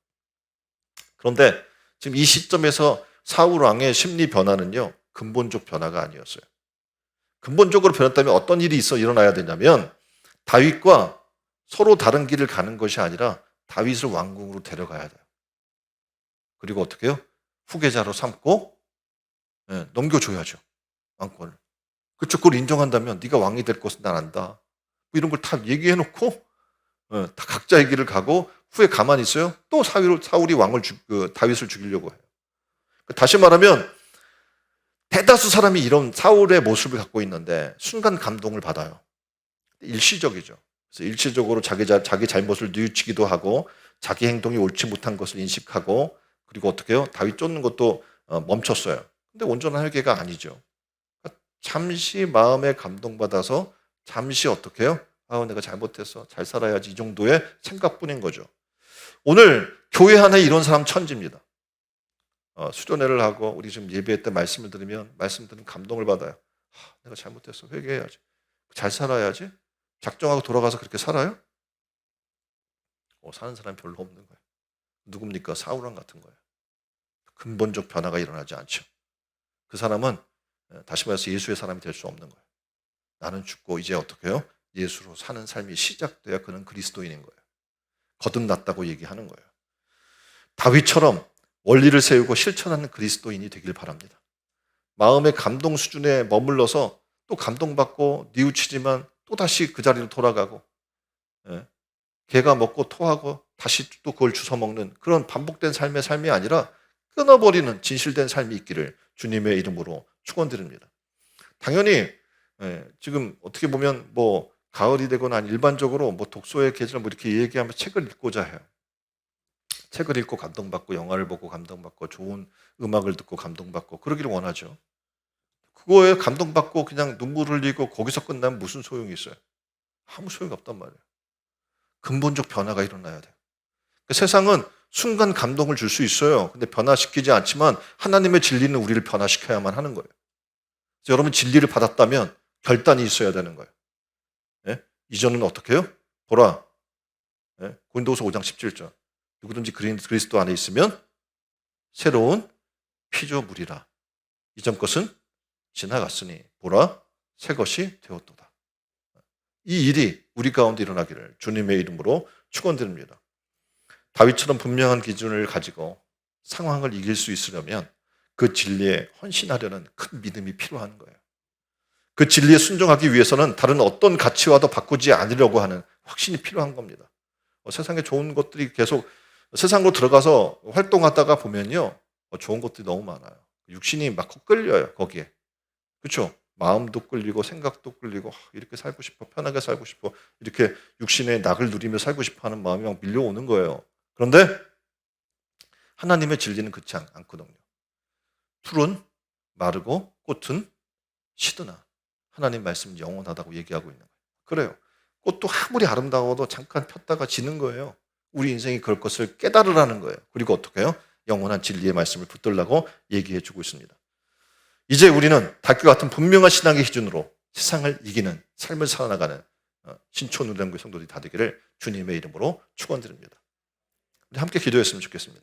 그런데 지금 이 시점에서 사울 왕의 심리 변화는요. 근본적 변화가 아니었어요. 근본적으로 변했다면 어떤 일이 일어나야 되냐면 다윗과 서로 다른 길을 가는 것이 아니라 다윗을 왕궁으로 데려가야 돼요. 그리고 어떻게 해요? 후계자로 삼고 넘겨줘야죠. 왕권을. 그쪽 그걸 인정한다면 네가 왕이 될 것은 난 안다. 뭐 이런 걸 다 얘기해놓고 다 각자의 길을 가고 후에 가만히 있어요. 또 사울이 다윗을 죽이려고 해요. 다시 말하면 대다수 사람이 이런 사울의 모습을 갖고 있는데 순간 감동을 받아요. 일시적이죠. 그래서 일시적으로 자기 잘못을 뉘우치기도 하고 자기 행동이 옳지 못한 것을 인식하고 그리고 어떻게 해요? 다윗 쫓는 것도 멈췄어요. 근데 온전한 회개가 아니죠. 잠시 마음에 감동받아서 잠시 어떻게 해요? 내가 잘못했어. 잘 살아야지. 이 정도의 생각뿐인 거죠. 오늘 교회 안에 이런 사람 천지입니다. 수련회를 하고 우리 지금 예배 때 말씀을 들으면 감동을 받아요. 내가 잘못했어. 회개해야지. 잘 살아야지. 작정하고 돌아가서 그렇게 살아요? 사는 사람이 별로 없는 거예요. 누굽니까? 사울왕 같은 거예요. 근본적 변화가 일어나지 않죠. 그 사람은 다시 말해서 예수의 사람이 될 수 없는 거예요. 나는 죽고 이제 어떻게 해요? 예수로 사는 삶이 시작돼야 그는 그리스도인인 거예요. 거듭났다고 얘기하는 거예요. 다윗처럼 원리를 세우고 실천하는 그리스도인이 되길 바랍니다. 마음의 감동 수준에 머물러서 또 감동받고 뉘우치지만 또다시 그 자리로 돌아가고 개가 먹고 토하고 다시 또 그걸 주워 먹는 그런 반복된 삶이 아니라 끊어버리는 진실된 삶이 있기를 주님의 이름으로 축원드립니다. 당연히 지금 어떻게 보면 뭐 가을이 되거나 일반적으로 뭐 독서의 계절 이렇게 얘기하면서 책을 읽고자 해요. 책을 읽고 감동받고 영화를 보고 감동받고 좋은 음악을 듣고 감동받고 그러기를 원하죠. 그거에 감동받고 그냥 눈물 흘리고 거기서 끝나면 무슨 소용이 있어요? 아무 소용이 없단 말이에요. 근본적 변화가 일어나야 돼요. 세상은 순간 감동을 줄 수 있어요. 근데 변화시키지 않지만 하나님의 진리는 우리를 변화시켜야만 하는 거예요. 그래서 여러분 진리를 받았다면 결단이 있어야 되는 거예요. 이전은 어떻게 해요? 보라. 고린도후서 5장 17절. 누구든지 그리스도 안에 있으면 새로운 피조물이라. 이전 것은 지나갔으니 보라 새 것이 되었도다. 이 일이 우리 가운데 일어나기를 주님의 이름으로 축원드립니다. 다윗처럼 분명한 기준을 가지고 상황을 이길 수 있으려면 그 진리에 헌신하려는 큰 믿음이 필요한 거예요. 그 진리에 순종하기 위해서는 다른 어떤 가치와도 바꾸지 않으려고 하는 확신이 필요한 겁니다. 세상에 좋은 것들이 계속 세상으로 들어가서 활동하다가 보면요, 좋은 것들이 너무 많아요. 육신이 막 끌려요, 거기에. 그렇죠? 마음도 끌리고 생각도 끌리고 이렇게 살고 싶어, 편하게 살고 싶어, 이렇게 육신의 낙을 누리며 살고 싶어 하는 마음이 막 밀려오는 거예요. 그런데 하나님의 진리는 그렇지 않거든요. 풀은 마르고 꽃은 시드나 하나님 말씀은 영원하다고 얘기하고 있는 거예요. 그래요. 꽃도 아무리 아름다워도 잠깐 폈다가 지는 거예요. 우리 인생이 그럴 것을 깨달으라는 거예요. 그리고 어떻게 해요? 영원한 진리의 말씀을 붙들라고 얘기해 주고 있습니다. 이제 우리는 닭과 같은 분명한 신앙의 기준으로 세상을 이기는 삶을 살아나가는 신촌운동교회 성도들이 다 되기를 주님의 이름으로 축원드립니다. 우리 함께 기도했으면 좋겠습니다.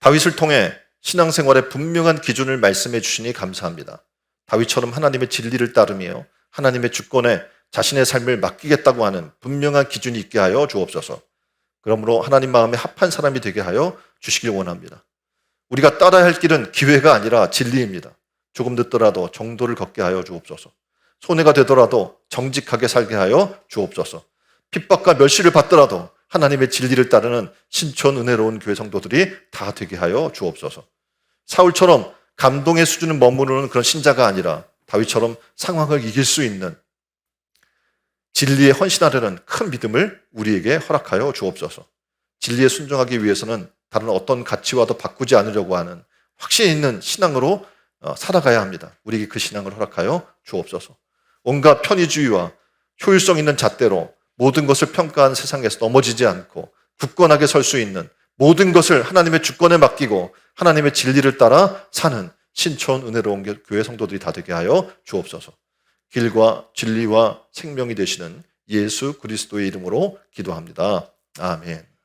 다윗을 통해 신앙생활의 분명한 기준을 말씀해 주시니 감사합니다. 다윗처럼 하나님의 진리를 따르며 하나님의 주권에 자신의 삶을 맡기겠다고 하는 분명한 기준이 있게 하여 주옵소서. 그러므로 하나님 마음에 합한 사람이 되게 하여 주시길 원합니다. 우리가 따라야 할 길은 기회가 아니라 진리입니다. 조금 늦더라도 정도를 걷게 하여 주옵소서. 손해가 되더라도 정직하게 살게 하여 주옵소서. 핍박과 멸시를 받더라도 하나님의 진리를 따르는 신촌 은혜로운 교회 성도들이 다 되게 하여 주옵소서. 사울처럼 감동의 수준을 머무르는 그런 신자가 아니라 다윗처럼 상황을 이길 수 있는 진리에 헌신하려는 큰 믿음을 우리에게 허락하여 주옵소서. 진리에 순종하기 위해서는 다른 어떤 가치와도 바꾸지 않으려고 하는 확신 있는 신앙으로 살아가야 합니다. 우리에게 그 신앙을 허락하여 주옵소서. 온갖 편의주의와 효율성 있는 잣대로 모든 것을 평가하는 세상에서 넘어지지 않고 굳건하게 설 수 있는 모든 것을 하나님의 주권에 맡기고 하나님의 진리를 따라 사는 신촌 은혜로운 교회 성도들이 다 되게 하여 주옵소서. 길과 진리와 생명이 되시는 예수 그리스도의 이름으로 기도합니다. 아멘.